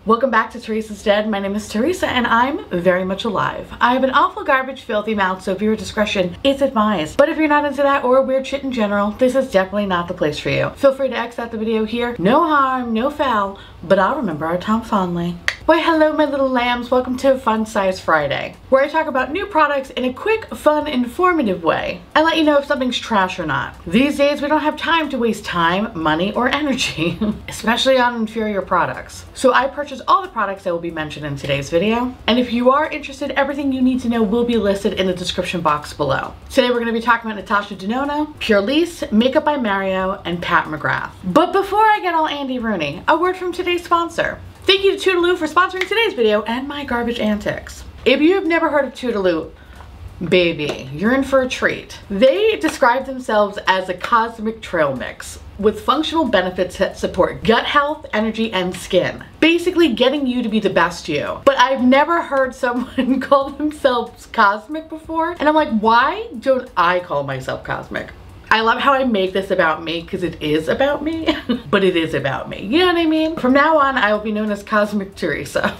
Welcome back to Theresa's Dead. My name is Theresa and I'm very much alive. I have an awful garbage filthy mouth, so viewer discretion is advised. But if you're not into that or weird shit in general, this is definitely not the place for you. Feel free to X out the video here. No harm, no foul, but I'll remember our time fondly. Why hello my little lambs, welcome to Fun Size Friday, where I talk about new products in a quick, fun, informative way and let you know if something's trash or not. These days we don't have time to waste time, money, or energy, especially on inferior products. So I purchased all the products that will be mentioned in today's video, and if you are interested, everything you need to know will be listed in the description box below. Today we're going to be talking about Natasha Denona, Pure Lease, Makeup by Mario, and Pat McGrath. But before I get all Andy Rooney, a word from today's sponsor. Thank you to Toodaloo for sponsoring today's video and my garbage antics. If you have never heard of Toodaloo, baby, you're in for a treat. They describe themselves as a cosmic trail mix with functional benefits that support gut health, energy, and skin. Basically getting you to be the best you. But I've never heard someone call themselves cosmic before, and I'm like, why don't I call myself cosmic? I love how I make this about me because it is about me, but it is about me. You know what I mean? From now on, I will be known as Cosmic Theresa.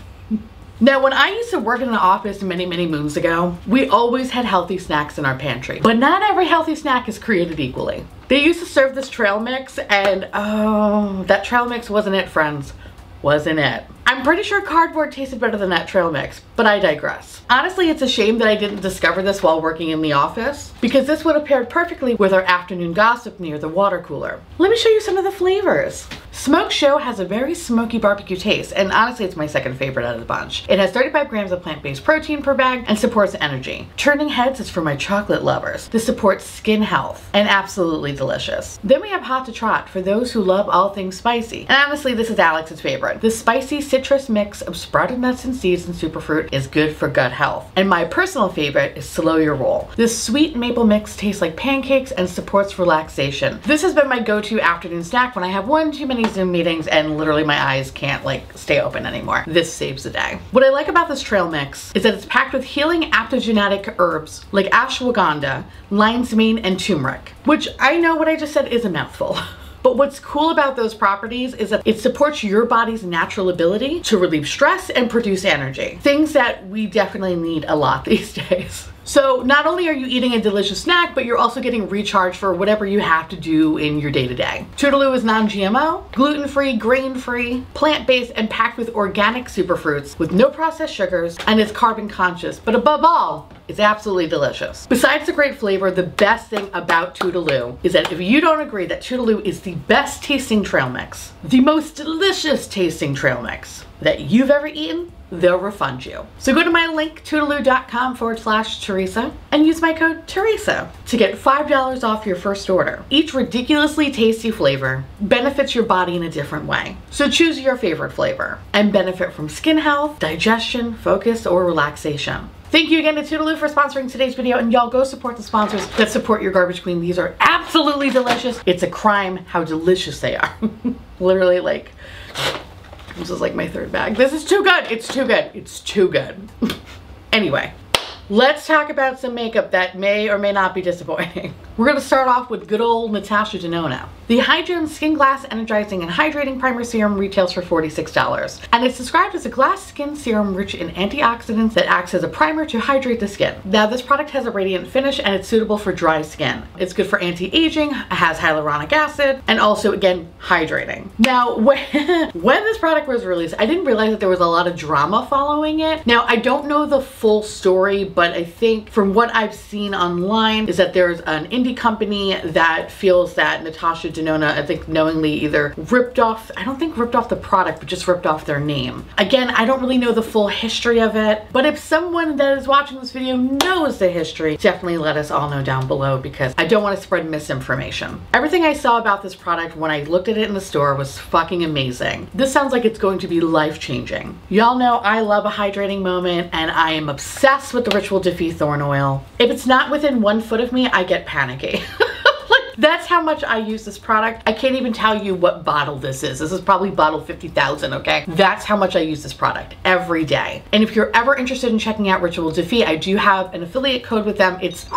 Now, when I used to work in an office many moons ago, we always had healthy snacks in our pantry. But not every healthy snack is created equally. They used to serve this trail mix and oh, that trail mix wasn't it, friends. Wasn't it. I'm pretty sure cardboard tasted better than that trail mix, but I digress. Honestly, it's a shame that I didn't discover this while working in the office, because this would have paired perfectly with our afternoon gossip near the water cooler. Let me show you some of the flavors. Smoke Show has a very smoky barbecue taste, and honestly it's my second favorite out of the bunch. It has 35 grams of plant-based protein per bag and supports energy. Turning Heads is for my chocolate lovers. This supports skin health and absolutely delicious. Then we have Hot to Trot for those who love all things spicy. And honestly, this is Alex's favorite. This spicy citrus mix of sprouted nuts and seeds and superfruit is good for gut health. And my personal favorite is Slow Your Roll. This sweet maple mix tastes like pancakes and supports relaxation. This has been my go-to afternoon snack when I have one too many Zoom meetings and literally my eyes can't stay open anymore. This saves the day. What I like about this trail mix is that it's packed with healing adaptogenic herbs like ashwagandha, lion's mane, and turmeric, which I know what I just said is a mouthful. But what's cool about those properties is that it supports your body's natural ability to relieve stress and produce energy. Things that we definitely need a lot these days. So not only are you eating a delicious snack, but you're also getting recharged for whatever you have to do in your day-to-day. Toodaloo is non-GMO, gluten-free, grain-free, plant-based, and packed with organic superfruits with no processed sugars, and it's carbon conscious. But above all, it's absolutely delicious. Besides the great flavor, the best thing about Toodaloo is that if you don't agree that Toodaloo is the best tasting trail mix, the most delicious tasting trail mix that you've ever eaten, they'll refund you. So go to my link, toodaloo.com/Theresa, and use my code Theresa to get $5 off your first order. Each ridiculously tasty flavor benefits your body in a different way. So choose your favorite flavor and benefit from skin health, digestion, focus, or relaxation. Thank you again to Toodaloo for sponsoring today's video, and y'all go support the sponsors that support your garbage queen. These are absolutely delicious. It's a crime how delicious they are. Literally, like, this is like my third bag. This is too good. It's too good. It's too good. Anyway, let's talk about some makeup that may or may not be disappointing. We're gonna start off with good old Natasha Denona. The Hydrogen Skin Glass Energizing and Hydrating Primer Serum retails for $46, and it's described as a glass skin serum rich in antioxidants that acts as a primer to hydrate the skin. Now, this product has a radiant finish and it's suitable for dry skin. It's good for anti-aging, has hyaluronic acid, and also, again, hydrating. Now, when this product was released, I didn't realize that there was a lot of drama following it. Now, I don't know the full story, but I think from what I've seen online is that there's an indie company that feels that Natasha Denona, I think knowingly either ripped off, I don't think ripped off the product, but just ripped off their name. Again, I don't really know the full history of it, but if someone that is watching this video knows the history, definitely let us all know down below, because I don't want to spread misinformation. Everything I saw about this product when I looked at it in the store was fucking amazing. This sounds like it's going to be life-changing. Y'all know I love a hydrating moment, and I am obsessed with the Ritual Defeat Thorn Oil. If it's not within 1 foot of me, I get panicky. That's how much I use this product. I can't even tell you what bottle this is. This is probably bottle 50,000, okay? That's how much I use this product every day. And if you're ever interested in checking out Ritual Defeat, I do have an affiliate code with them. It's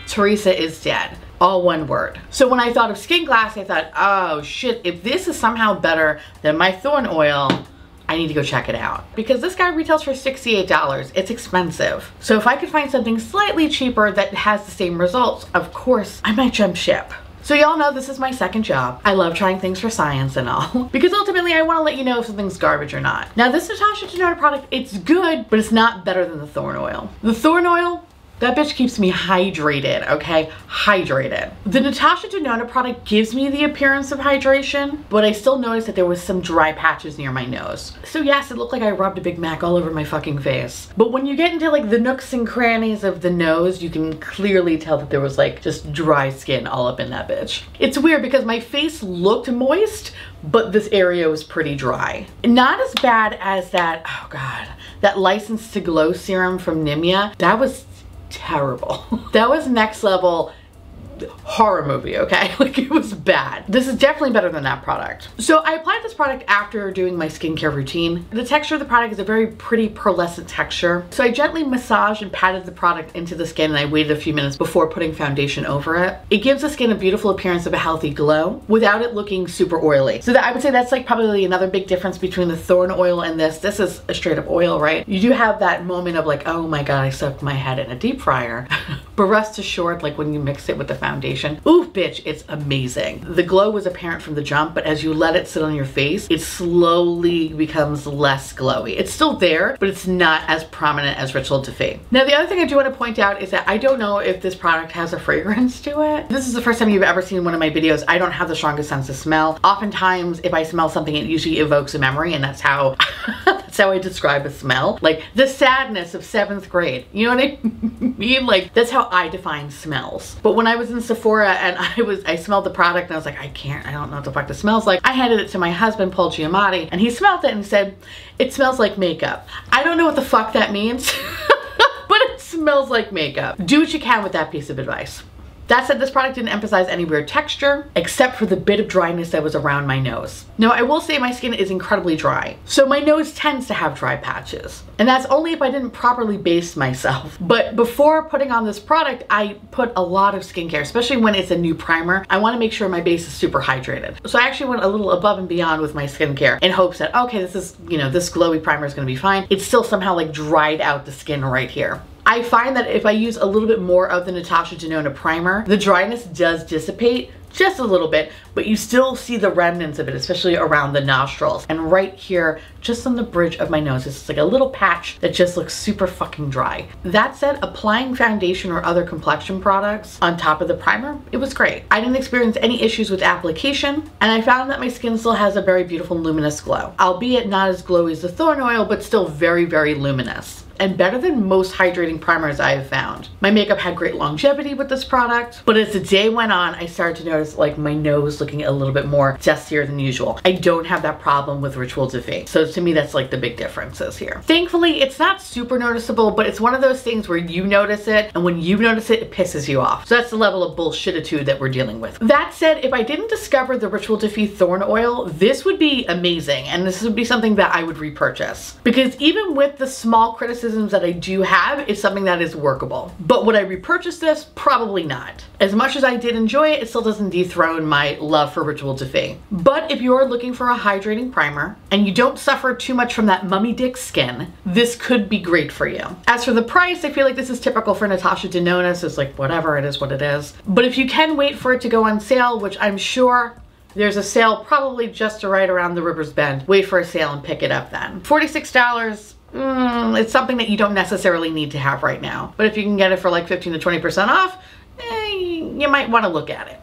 Theresa is dead. All one word. So when I thought of Skin Glass, I thought, oh shit, if this is somehow better than my Thorn Oil, I need to go check it out. Because this guy retails for $68. It's expensive. So if I could find something slightly cheaper that has the same results, of course, I might jump ship. So y'all know this is my second job. I love trying things for science and all. Because ultimately I want to let you know if something's garbage or not. Now this Natasha Denona product, it's good, but it's not better than the Thorn Oil. The Thorn Oil, that bitch keeps me hydrated, okay? Hydrated. The Natasha Denona product gives me the appearance of hydration, but I still noticed that there was some dry patches near my nose. So yes, it looked like I rubbed a Big Mac all over my fucking face. But when you get into like the nooks and crannies of the nose, you can clearly tell that there was like just dry skin all up in that bitch. It's weird because my face looked moist, but this area was pretty dry. Not as bad as that, oh God, that License to Glow serum from Nimya. That was terrible. That was next level horror movie, okay? Like it was bad. This is definitely better than that product. So I applied this product after doing my skincare routine. The texture of the product is a very pretty pearlescent texture. So I gently massaged and patted the product into the skin and I waited a few minutes before putting foundation over it. It gives the skin a beautiful appearance of a healthy glow without it looking super oily. So that, I would say that's like probably another big difference between the Thorn Oil and this. This is a straight up oil, right? You do have that moment of like, oh my God, I stuck my head in a deep fryer. But rest assured, like when you mix it with the foundation, ooh, bitch, it's amazing. The glow was apparent from the jump, but as you let it sit on your face, it slowly becomes less glowy. It's still there, but it's not as prominent as Ritual Defeat. Now, the other thing I do want to point out is that I don't know if this product has a fragrance to it. This is the first time you've ever seen one of my videos. I don't have the strongest sense of smell. Oftentimes, if I smell something, it usually evokes a memory, and that's how that's how I describe a smell. Like the sadness of 7th grade. You know what I mean? Like that's how I define smells. But when I was in Sephora and I smelled the product and I was like, I don't know what the fuck this smells like. I handed it to my husband, Paul Giamatti, and he smelled it and said, it smells like makeup. I don't know what the fuck that means, but it smells like makeup. Do what you can with that piece of advice. That said, this product didn't emphasize any weird texture, except for the bit of dryness that was around my nose. Now, I will say my skin is incredibly dry, so my nose tends to have dry patches. And that's only if I didn't properly base myself. But before putting on this product, I put a lot of skincare, especially when it's a new primer. I want to make sure my base is super hydrated. So I actually went a little above and beyond with my skincare in hopes that, okay, this is, you know, this glowy primer is going to be fine. It still somehow like dried out the skin right here. I find that if I use a little bit more of the Natasha Denona primer, the dryness does dissipate just a little bit, but you still see the remnants of it, especially around the nostrils. And right here, just on the bridge of my nose, it's like a little patch that just looks super fucking dry. That said, applying foundation or other complexion products on top of the primer, it was great. I didn't experience any issues with application, and I found that my skin still has a very beautiful luminous glow. Albeit not as glowy as the Thorn Oil, but still very, very luminous. And better than most hydrating primers I have found. My makeup had great longevity with this product, but as the day went on, I started to notice like my nose looking a little bit more dustier than usual. I don't have that problem with Ritual Defeat. So to me, that's like the big differences here. Thankfully, it's not super noticeable, but it's one of those things where you notice it, and when you notice it, it pisses you off. So that's the level of bullshititude that we're dealing with. That said, if I didn't discover the Ritual Defeat Thorn Oil, this would be amazing, and this would be something that I would repurchase. Because even with the small criticisms that I do have, it's something that is workable. But would I repurchase this? Probably not. As much as I did enjoy it, it still doesn't dethrone my love for Ritual Defeat. But if you're looking for a hydrating primer and you don't suffer too much from that mummy dick skin, this could be great for you. As for the price, I feel like this is typical for Natasha Denona, so it's like whatever, it is what it is. But if you can wait for it to go on sale, which I'm sure there's a sale probably just right around the River's Bend, wait for a sale and pick it up then. $46, it's something that you don't necessarily need to have right now. But if you can get it for like 15 to 20% off, you might want to look at it.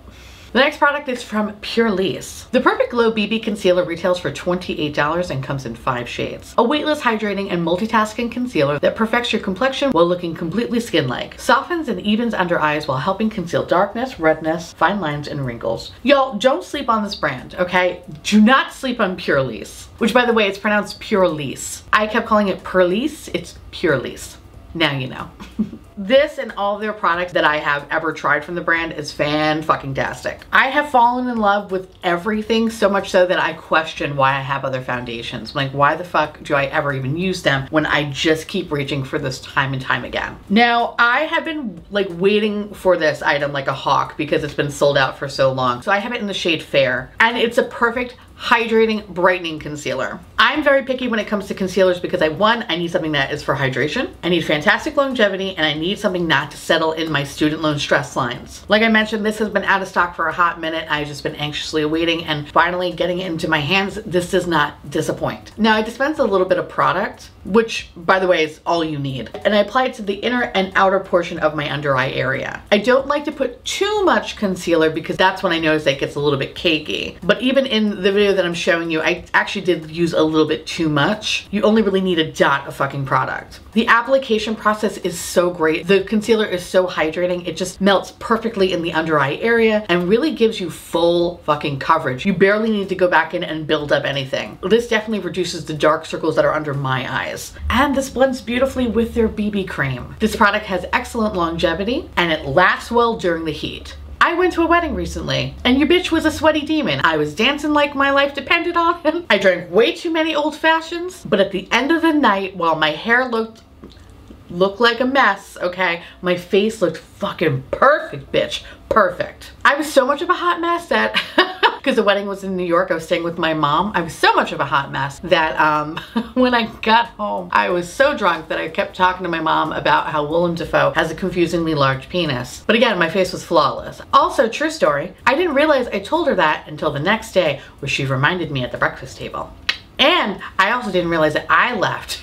The next product is from Pure Lease. The Perfect Glow BB Concealer retails for $28 and comes in 5 shades. A weightless, hydrating, and multitasking concealer that perfects your complexion while looking completely skin-like. Softens and evens under eyes while helping conceal darkness, redness, fine lines, and wrinkles. Y'all, don't sleep on this brand, okay? Do not sleep on Pure Lease. Which, by the way, it's pronounced Pure Lease. I kept calling it Perlease. It's Pure Lease. Now you know. This and all of their products that I have ever tried from the brand is fan-fucking-tastic. I have fallen in love with everything, so much so that I question why I have other foundations. I'm like, why the fuck do I ever even use them when I just keep reaching for this time and time again? Now, I have been like waiting for this item like a hawk because it's been sold out for so long. So I have it in the shade Fair, and it's a perfect hydrating, brightening concealer. I I'm very picky when it comes to concealers because I need something that is for hydration, I need fantastic longevity, and I need something not to settle in my student loan stress lines. Like I mentioned, this has been out of stock for a hot minute. I've just been anxiously awaiting and finally getting it into my hands. This does not disappoint. Now I dispense a little bit of product, which by the way is all you need, and I apply it to the inner and outer portion of my under eye area. I don't like to put too much concealer because that's when I notice that it gets a little bit cakey. But even in the video that I'm showing you, I actually did use a little bit too much. You only really need a dot of fucking product. The application process is so great. The concealer is so hydrating. It just melts perfectly in the under eye area and really gives you full fucking coverage. You barely need to go back in and build up anything. This definitely reduces the dark circles that are under my eyes. And this blends beautifully with their BB cream. This product has excellent longevity and it lasts well during the heat. I went to a wedding recently and your bitch was a sweaty demon. I was dancing like my life depended on it. I drank way too many old fashions, but at the end of the night, while my hair looked like a mess, okay, my face looked fucking perfect, bitch. Perfect. I was so much of a hot mess that because the wedding was in New York, I was staying with my mom. I was so much of a hot mess that when I got home, I was so drunk that I kept talking to my mom about how Willem Dafoe has a confusingly large penis. But again, my face was flawless. Also, true story, I didn't realize I told her that until the next day where she reminded me at the breakfast table. And I also didn't realize that I left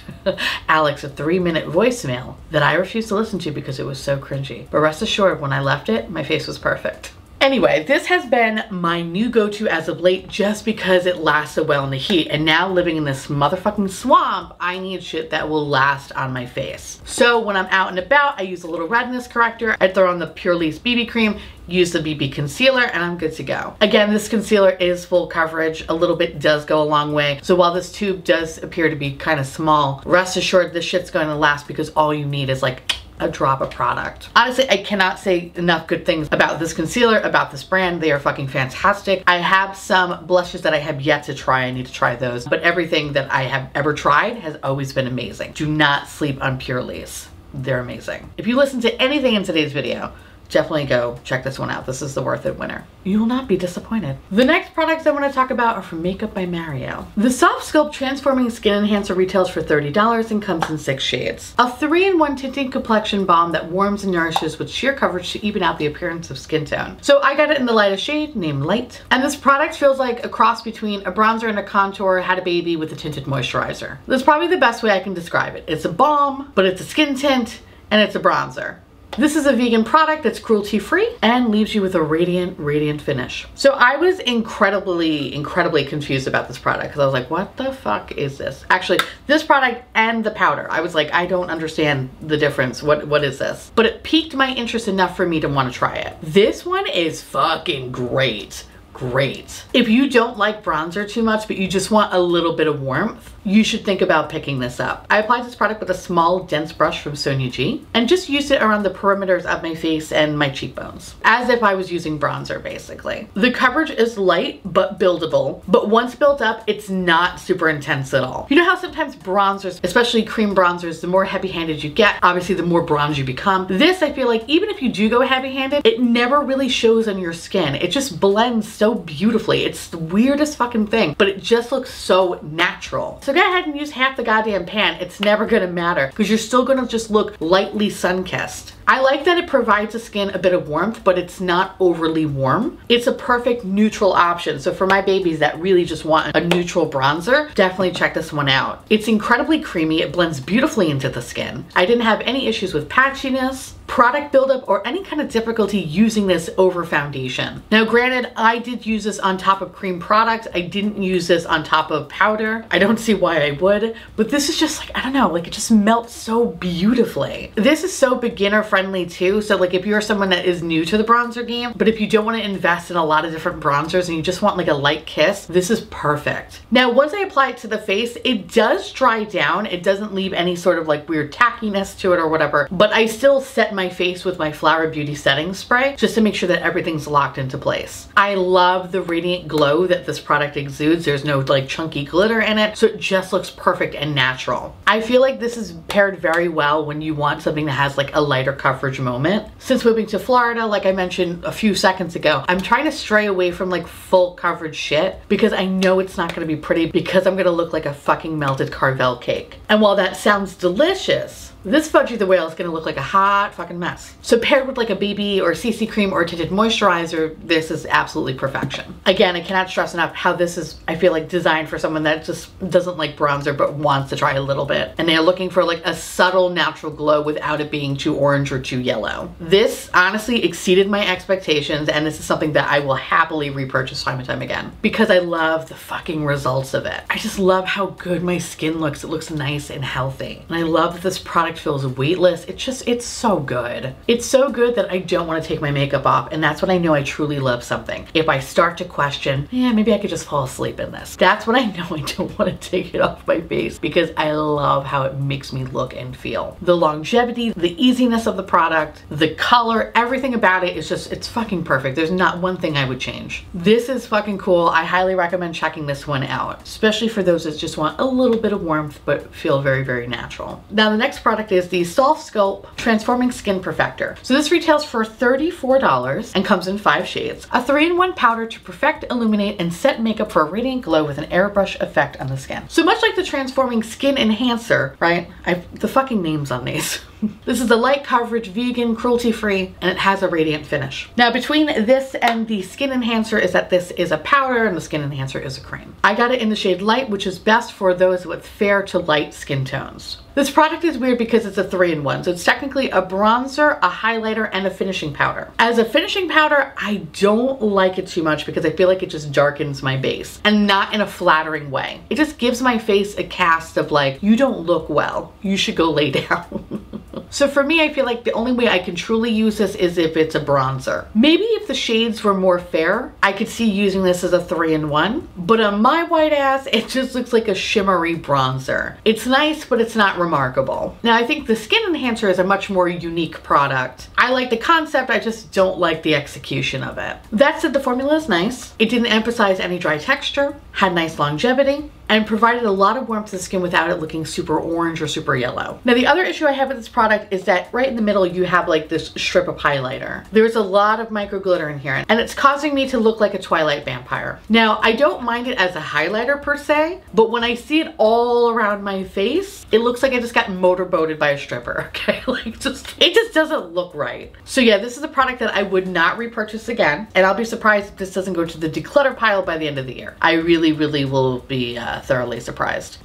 Alex a 3-minute voicemail that I refused to listen to because it was so cringy. But rest assured, when I left it, my face was perfect. Anyway, this has been my new go-to as of late just because it lasts so well in the heat. And now living in this motherfucking swamp, I need shit that will last on my face. So when I'm out and about, I use a little redness corrector. I throw on the Pure Lease BB cream, use the BB concealer, and I'm good to go. Again, this concealer is full coverage. A little bit does go a long way. So while this tube does appear to be kind of small, rest assured this shit's going to last because all you need is like a drop of product. Honestly, I cannot say enough good things about this concealer, about this brand. They are fucking fantastic. I have some blushes that I have yet to try. I need to try those, but everything that I have ever tried has always been amazing. Do not sleep on Pure Lease. They're amazing. If you listen to anything in today's video, definitely go check this one out. This is the worth it winner. You will not be disappointed. The next products I want to talk about are from Makeup by Mario. The Soft Sculpt Transforming Skin Enhancer retails for $30 and comes in 6 shades. A 3-in-1 tinting complexion balm that warms and nourishes with sheer coverage to even out the appearance of skin tone. So I got it in the lightest shade named Light. And this product feels like a cross between a bronzer and a contour had a baby with a tinted moisturizer. That's probably the best way I can describe it. It's a balm, but it's a skin tint and it's a bronzer. This is a vegan product that's cruelty-free and leaves you with a radiant, radiant finish. So I was incredibly confused about this product because I was like, what the fuck is this? Actually, this product and the powder, I was like, I don't understand the difference. What is this? But it piqued my interest enough for me to want to try it. This one is fucking great. Great. If you don't like bronzer too much, but you just want a little bit of warmth, you should think about picking this up. I applied this product with a small, dense brush from Sonia G and just used it around the perimeters of my face and my cheekbones, as if I was using bronzer, basically. The coverage is light, but buildable. But once built up, it's not super intense at all. You know how sometimes bronzers, especially cream bronzers, the more heavy-handed you get, obviously the more bronze you become. This, I feel like, even if you do go heavy-handed, it never really shows on your skin. It just blends so beautifully. It's the weirdest fucking thing, but it just looks so natural. So go ahead and use half the goddamn pan. It's never gonna matter because you're still gonna just look lightly sun-kissed. I like that it provides the skin a bit of warmth, but it's not overly warm. It's a perfect neutral option. So for my babies that really just want a neutral bronzer, definitely check this one out. It's incredibly creamy. It blends beautifully into the skin. I didn't have any issues with patchiness, product buildup, or any kind of difficulty using this over foundation. Now granted, I did use this on top of cream product. I didn't use this on top of powder. I don't see why I would, but this is just like, I don't know, like it just melts so beautifully. This is so beginner friendly too. So like if you're someone that is new to the bronzer game, but if you don't want to invest in a lot of different bronzers and you just want like a light kiss, this is perfect. Now, once I apply it to the face, it does dry down. It doesn't leave any sort of like weird tackiness to it or whatever, but I still set my my face with my Flower Beauty setting spray just to make sure that everything's locked into place. I love the radiant glow that this product exudes. There's no like chunky glitter in it, so it just looks perfect and natural. I feel like this is paired very well when you want something that has like a lighter coverage moment. Since moving to Florida, like I mentioned a few seconds ago, I'm trying to stray away from like full coverage shit because I know it's not going to be pretty because I'm going to look like a fucking melted Carvel cake. And while that sounds delicious, this Fudgy the Whale is going to look like a hot fucking mess. So paired with like a BB or CC cream or tinted moisturizer, this is absolutely perfection. Again, I cannot stress enough how this is, I feel like, designed for someone that just doesn't like bronzer but wants to try a little bit. And they're looking for like a subtle natural glow without it being too orange or too yellow. This honestly exceeded my expectations, and this is something that I will happily repurchase time and time again because I love the fucking results of it. I just love how good my skin looks. It looks nice and healthy. And I love that this product feels weightless. It's so good. It's so good that I don't want to take my makeup off, and that's when I know I truly love something. If I start to question, yeah, maybe I could just fall asleep in this. That's when I know I don't want to take it off my face because I love how it makes me look and feel. The longevity, the easiness of the product, the color, everything about it is just, it's fucking perfect. There's not one thing I would change. This is fucking cool. I highly recommend checking this one out, especially for those that just want a little bit of warmth but feel very, very natural. Now the next product is the Sculpt Transforming Skin Perfector. So this retails for $34 and comes in 5 shades. A 3-in-1 powder to perfect, illuminate, and set makeup for a radiant glow with an airbrush effect on the skin. So much like the Transforming Skin Enhancer, right? The fucking names on these. This is a light coverage, vegan, cruelty-free, and it has a radiant finish. Now between this and the Skin Enhancer is that this is a powder and the Skin Enhancer is a cream. I got it in the shade light, which is best for those with fair to light skin tones. This product is weird because it's a 3-in-1, so it's technically a bronzer, a highlighter, and a finishing powder. As a finishing powder, I don't like it too much because I feel like it just darkens my base, and not in a flattering way. It just gives my face a cast of like, you don't look well, you should go lay down. So for me, I feel like the only way I can truly use this is if it's a bronzer. Maybe if the shades were more fair, I could see using this as a 3-in-1, but on my white ass, it just looks like a shimmery bronzer. It's nice, but it's not remarkable. Now I think the Skin Enhancer is a much more unique product. I like the concept, I just don't like the execution of it. That said, the formula is nice. It didn't emphasize any dry texture, had nice longevity, and provided a lot of warmth to the skin without it looking super orange or super yellow. Now the other issue I have with this product is that right in the middle you have like this strip of highlighter. There's a lot of micro glitter in here and it's causing me to look like a Twilight vampire. Now I don't mind it as a highlighter per se, but when I see it all around my face, it looks like I just got motorboated by a stripper, okay? Like it just doesn't look right. So yeah, this is a product that I would not repurchase again, and I'll be surprised if this doesn't go to the declutter pile by the end of the year. I really will be thoroughly surprised.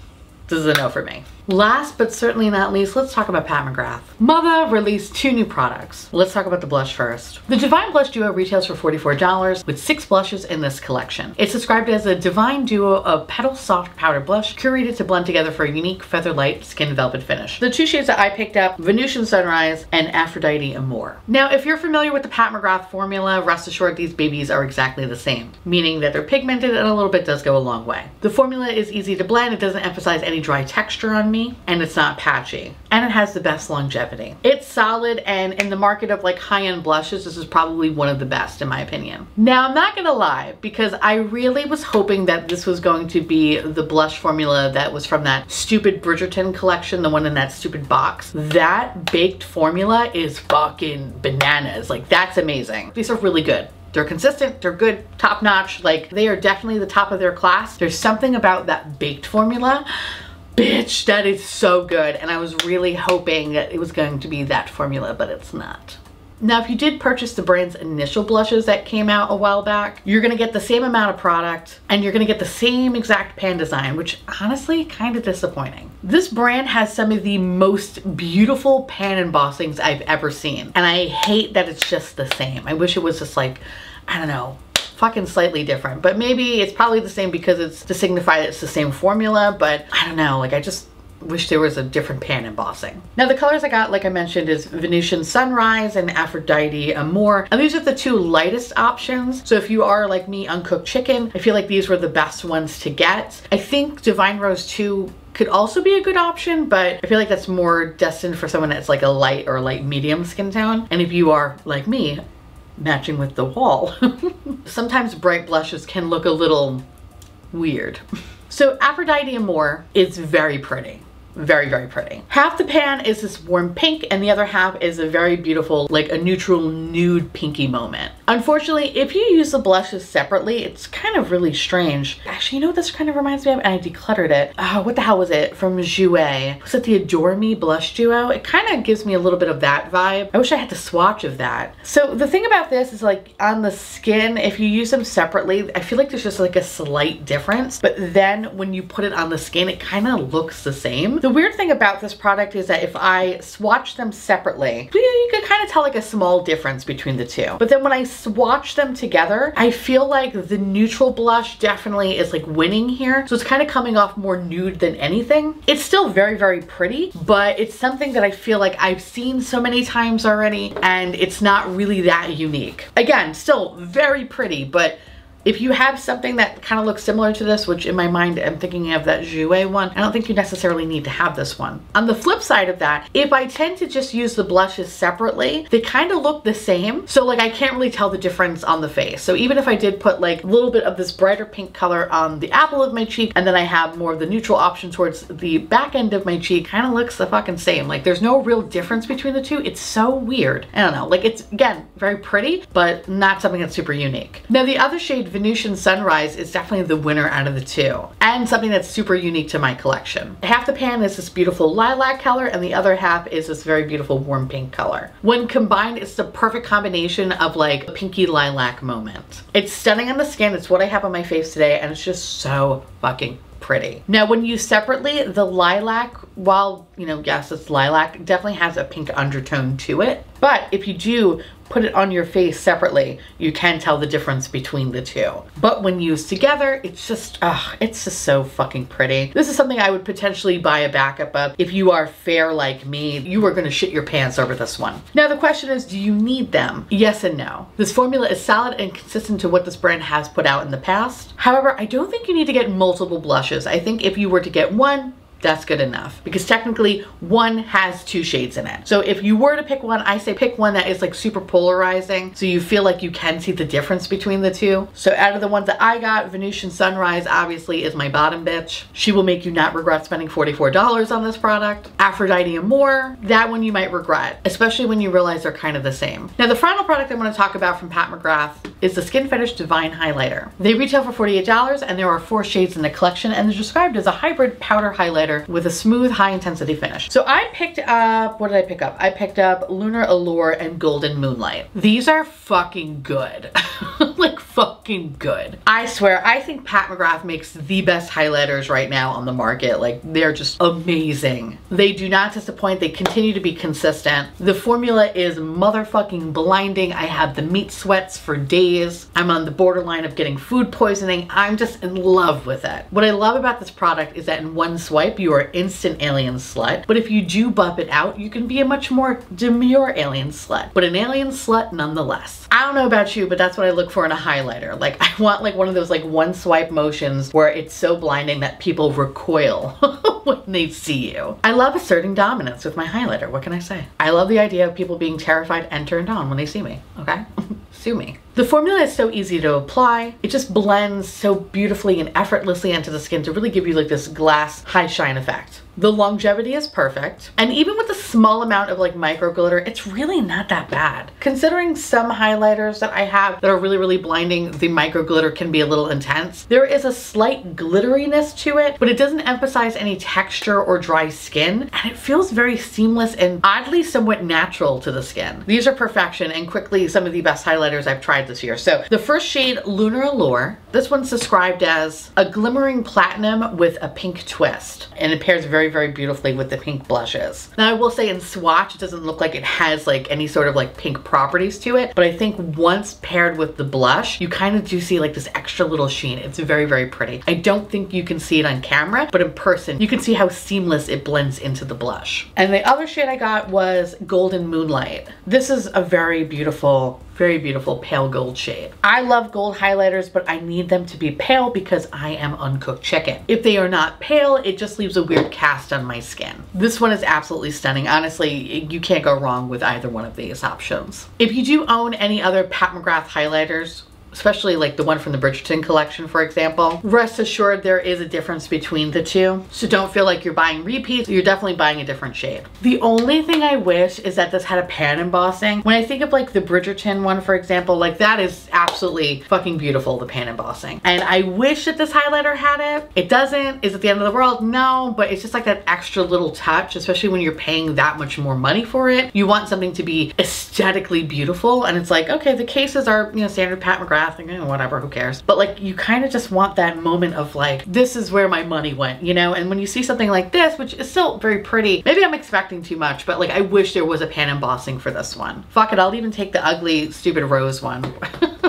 This is a no for me. Last but certainly not least, let's talk about Pat McGrath. Mother released 2 new products. Let's talk about the blush first. The Divine Blush Duo retails for $44 with 6 blushes in this collection. It's described as a divine duo of petal soft powder blush curated to blend together for a unique feather light skin velvet finish. The 2 shades that I picked up, Venusian Sunrise and Aphrodite Amore. Now, if you're familiar with the Pat McGrath formula, rest assured these babies are exactly the same, meaning that they're pigmented and a little bit does go a long way. The formula is easy to blend. It doesn't emphasize any dry texture on me, and it's not patchy, and it has the best longevity. It's solid, and in the market of like high-end blushes, this is probably one of the best in my opinion. Now I'm not gonna lie, because I really was hoping that this was going to be the blush formula that was from that stupid Bridgerton collection, the one in that stupid box. That baked formula is fucking bananas. Like, that's amazing. These are really good. They're consistent, they're good, top notch. Like, they are definitely the top of their class. There's something about that baked formula, bitch, that is so good. And I was really hoping that it was going to be that formula, but it's not. Now, if you did purchase the brand's initial blushes that came out a while back, you're gonna get the same amount of product and you're gonna get the same exact pan design, which honestly, kind of disappointing. This brand has some of the most beautiful pan embossings I've ever seen. And I hate that it's just the same. I wish it was just like, I don't know, fucking slightly different, but maybe it's probably the same because it's to signify that it's the same formula, but I don't know, like I just wish there was a different pan embossing. Now the colors I got, like I mentioned, is Venusian Sunrise and Aphrodite Amore, and these are the 2 lightest options. So if you are like me, uncooked chicken, I feel like these were the best ones to get. I think Divine Rose 2 could also be a good option, but I feel like that's more destined for someone that's like a light or light medium skin tone. And if you are like me, matching with the wall, sometimes bright blushes can look a little weird. So Aphrodite Amore is very pretty. Very, very pretty. Half the pan is this warm pink and the other half is a very beautiful, like a neutral nude pinky moment. Unfortunately, if you use the blushes separately, it's kind of really strange. Actually, you know what this kind of reminds me of? And I decluttered it. Oh, what the hell was it? From Jouer. Was it the Adore Me blush duo? It kind of gives me a little bit of that vibe. I wish I had the swatch of that. So the thing about this is like on the skin, if you use them separately, I feel like there's just like a slight difference. But then when you put it on the skin, it kind of looks the same. The weird thing about this product is that if I swatch them separately, you can kind of tell like a small difference between the two. But then when I swatch them together, I feel like the neutral blush definitely is like winning here. So it's kind of coming off more nude than anything. It's still very, very pretty, but it's something that I feel like I've seen so many times already and it's not really that unique. Again, still very pretty, but if you have something that kind of looks similar to this, which in my mind I'm thinking of that Jouer one, I don't think you necessarily need to have this one. On the flip side of that, if I tend to just use the blushes separately, they kind of look the same. So like I can't really tell the difference on the face. So even if I did put like a little bit of this brighter pink color on the apple of my cheek and then I have more of the neutral option towards the back end of my cheek, kind of looks the fucking same. Like there's no real difference between the two. It's so weird. I don't know. Like it's, again, very pretty, but not something that's super unique. Now the other shade, Venusian Sunrise, is definitely the winner out of the two and something that's super unique to my collection. Half the pan is this beautiful lilac color and the other half is this very beautiful warm pink color. When combined, it's the perfect combination of like a pinky lilac moment. It's stunning on the skin. It's what I have on my face today and it's just so fucking pretty. Now when used separately, the lilac, while you know, yes, it's lilac, definitely has a pink undertone to it. But if you do put it on your face separately, you can tell the difference between the two. But when used together, it's just so fucking pretty. This is something I would potentially buy a backup of. If you are fair like me, you are gonna shit your pants over this one. Now the question is, do you need them? Yes and no. This formula is solid and consistent to what this brand has put out in the past. However, I don't think you need to get multiple blushes. I think if you were to get one, that's good enough because technically one has two shades in it. So if you were to pick one, I say pick one that is like super polarizing so you feel like you can see the difference between the two. So out of the ones that I got, Venusian Sunrise obviously is my bottom bitch. She will make you not regret spending $44 on this product. Aphrodite Amore, that one you might regret, especially when you realize they're kind of the same. Now the final product I want to talk about from Pat McGrath is the Skin Fetish Divine Highlighter. They retail for $48 and there are 4 shades in the collection and they're described as a hybrid powder highlighter with a smooth, high intensity finish. So I picked up, what did I pick up? I picked up Lunar Allure and Golden Moonlight. These are fucking good. Like fucking good. I swear, I think Pat McGrath makes the best highlighters right now on the market. Like they're just amazing. They do not disappoint. They continue to be consistent. The formula is motherfucking blinding. I have the meat sweats for days. I'm on the borderline of getting food poisoning. I'm just in love with it. What I love about this product is that in one swipe, you are instant alien slut. But if you do buff it out, you can be a much more demure alien slut, but an alien slut nonetheless. I don't know about you, but that's what I look for in a highlighter. Like I want like one of those like one swipe motions where it's so blinding that people recoil when they see you. I love asserting dominance with my highlighter. What can I say? I love the idea of people being terrified and turned on when they see me, okay? Sue me. The formula is so easy to apply. It just blends so beautifully and effortlessly into the skin to really give you like this glass high shine effect. The longevity is perfect. And even with a small amount of like micro glitter, it's really not that bad. Considering some highlighters that I have that are really, really blinding, the micro glitter can be a little intense. There is a slight glitteriness to it, but it doesn't emphasize any texture or dry skin. And it feels very seamless and oddly somewhat natural to the skin. These are perfection and quickly some of the best highlighters I've tried this year. So the first shade, Lunar Allure. This one's described as a glimmering platinum with a pink twist. And it pairs very, very beautifully with the pink blushes. Now I will say in swatch, it doesn't look like it has like any sort of like pink properties to it, but I think once paired with the blush, you kind of do see like this extra little sheen. It's very, very pretty. I don't think you can see it on camera, but in person, you can see how seamless it blends into the blush. And the other shade I got was Golden Moonlight. This is a very beautiful pale gold shade. I love gold highlighters, but I need need them to be pale because I am uncooked chicken. If they are not pale, it just leaves a weird cast on my skin. This one is absolutely stunning. Honestly, you can't go wrong with either one of these options. If you do own any other Pat McGrath highlighters, especially like the one from the Bridgerton collection, for example, rest assured there is a difference between the two. So don't feel like you're buying repeats. You're definitely buying a different shade. The only thing I wish is that this had a pan embossing. When I think of like the Bridgerton one, for example, like that is absolutely fucking beautiful, the pan embossing. And I wish that this highlighter had it. It doesn't. Is it the end of the world? No, but it's just like that extra little touch, especially when you're paying that much more money for it. You want something to be aesthetically beautiful. And it's like, okay, the cases are, you know, standard Pat McGrath, whatever, who cares? But like, you kind of just want that moment of like, this is where my money went, you know? And when you see something like this, which is still very pretty, maybe I'm expecting too much, but like, I wish there was a pan embossing for this one. Fuck it, I'll even take the ugly, stupid rose one.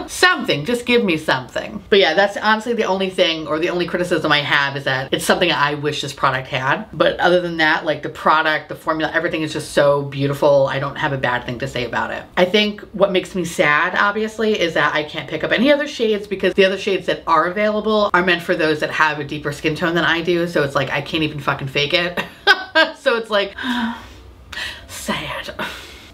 Something, just give me something. But yeah, that's honestly the only thing, or the only criticism I have, is that it's something I wish this product had. But other than that, like the product, the formula, everything is just so beautiful. I don't have a bad thing to say about it. I think what makes me sad, obviously, is that I can't pick up any other shades, because the other shades that are available are meant for those that have a deeper skin tone than I do. So it's like, I can't even fucking fake it. So it's like, sad.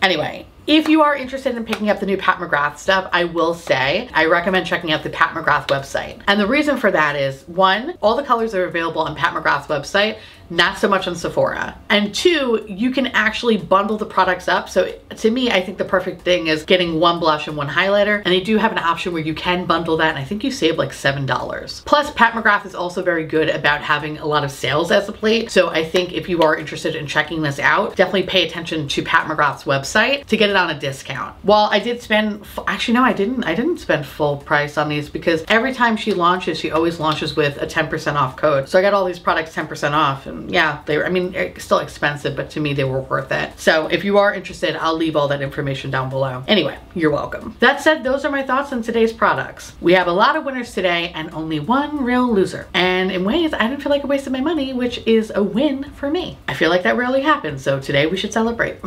Anyway, if you are interested in picking up the new Pat McGrath stuff, I will say I recommend checking out the Pat McGrath website. And the reason for that is, one, all the colors are available on Pat McGrath's website, not so much on Sephora. And two, you can actually bundle the products up. So to me, I think the perfect thing is getting one blush and one highlighter. And they do have an option where you can bundle that. And I think you save like $7. Plus, Pat McGrath is also very good about having a lot of sales as a plate. So I think if you are interested in checking this out, definitely pay attention to Pat McGrath's website to get it on a discount. While I did spend, actually no, I didn't spend full price on these, because every time she launches, she always launches with a 10% off code. So I got all these products 10% off. And yeah, they were, I mean, still expensive, but to me, they were worth it. So if you are interested, I'll leave all that information down below. Anyway, you're welcome. That said, those are my thoughts on today's products. We have a lot of winners today and only one real loser. And in ways, I didn't feel like I wasted my money, which is a win for me. I feel like that rarely happens, so today we should celebrate.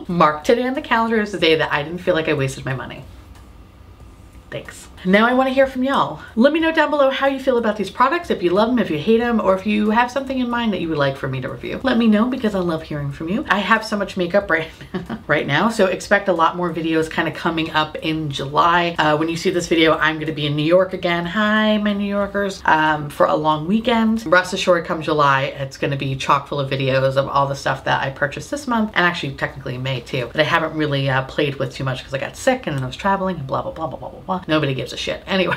Mark today on the calendar as the day that I didn't feel like I wasted my money. Thanks. Now I want to hear from y'all. Let me know down below how you feel about these products, if you love them, if you hate them, or if you have something in mind that you would like for me to review. Let me know, because I love hearing from you. I have so much makeup right now, so expect a lot more videos kind of coming up in July. When you see this video, I'm going to be in New York again. Hi, my New Yorkers, for a long weekend. Rest assured, come July, it's going to be chock full of videos of all the stuff that I purchased this month, and actually technically May too, that I haven't really played with too much because I got sick and then I was traveling and blah, blah, blah, blah, blah, blah, blah. Nobody gives a shit. Anyway,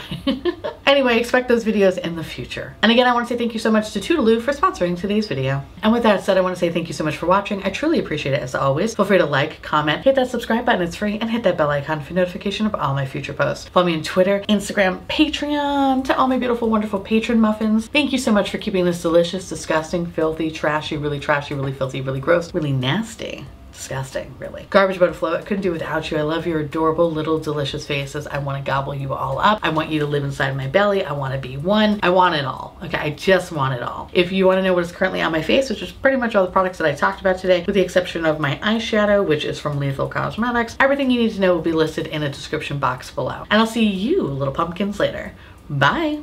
anyway, expect those videos in the future. And again, I want to say thank you so much to Toodaloo for sponsoring today's video. And with that said, I want to say thank you so much for watching. I truly appreciate it as always. Feel free to like, comment, hit that subscribe button, it's free, and hit that bell icon for notification of all my future posts. Follow me on Twitter, Instagram, Patreon. To all my beautiful, wonderful patron muffins, thank you so much for keeping this delicious, disgusting, filthy, trashy, really filthy, really gross, really nasty. Disgusting, really. Garbage but flow. I couldn't do without you. I love your adorable little delicious faces. I want to gobble you all up. I want you to live inside my belly. I want to be one. I want it all. Okay, I just want it all. If you want to know what is currently on my face, which is pretty much all the products that I talked about today, with the exception of my eyeshadow, which is from Lethal Cosmetics, everything you need to know will be listed in the description box below. And I'll see you little pumpkins later. Bye.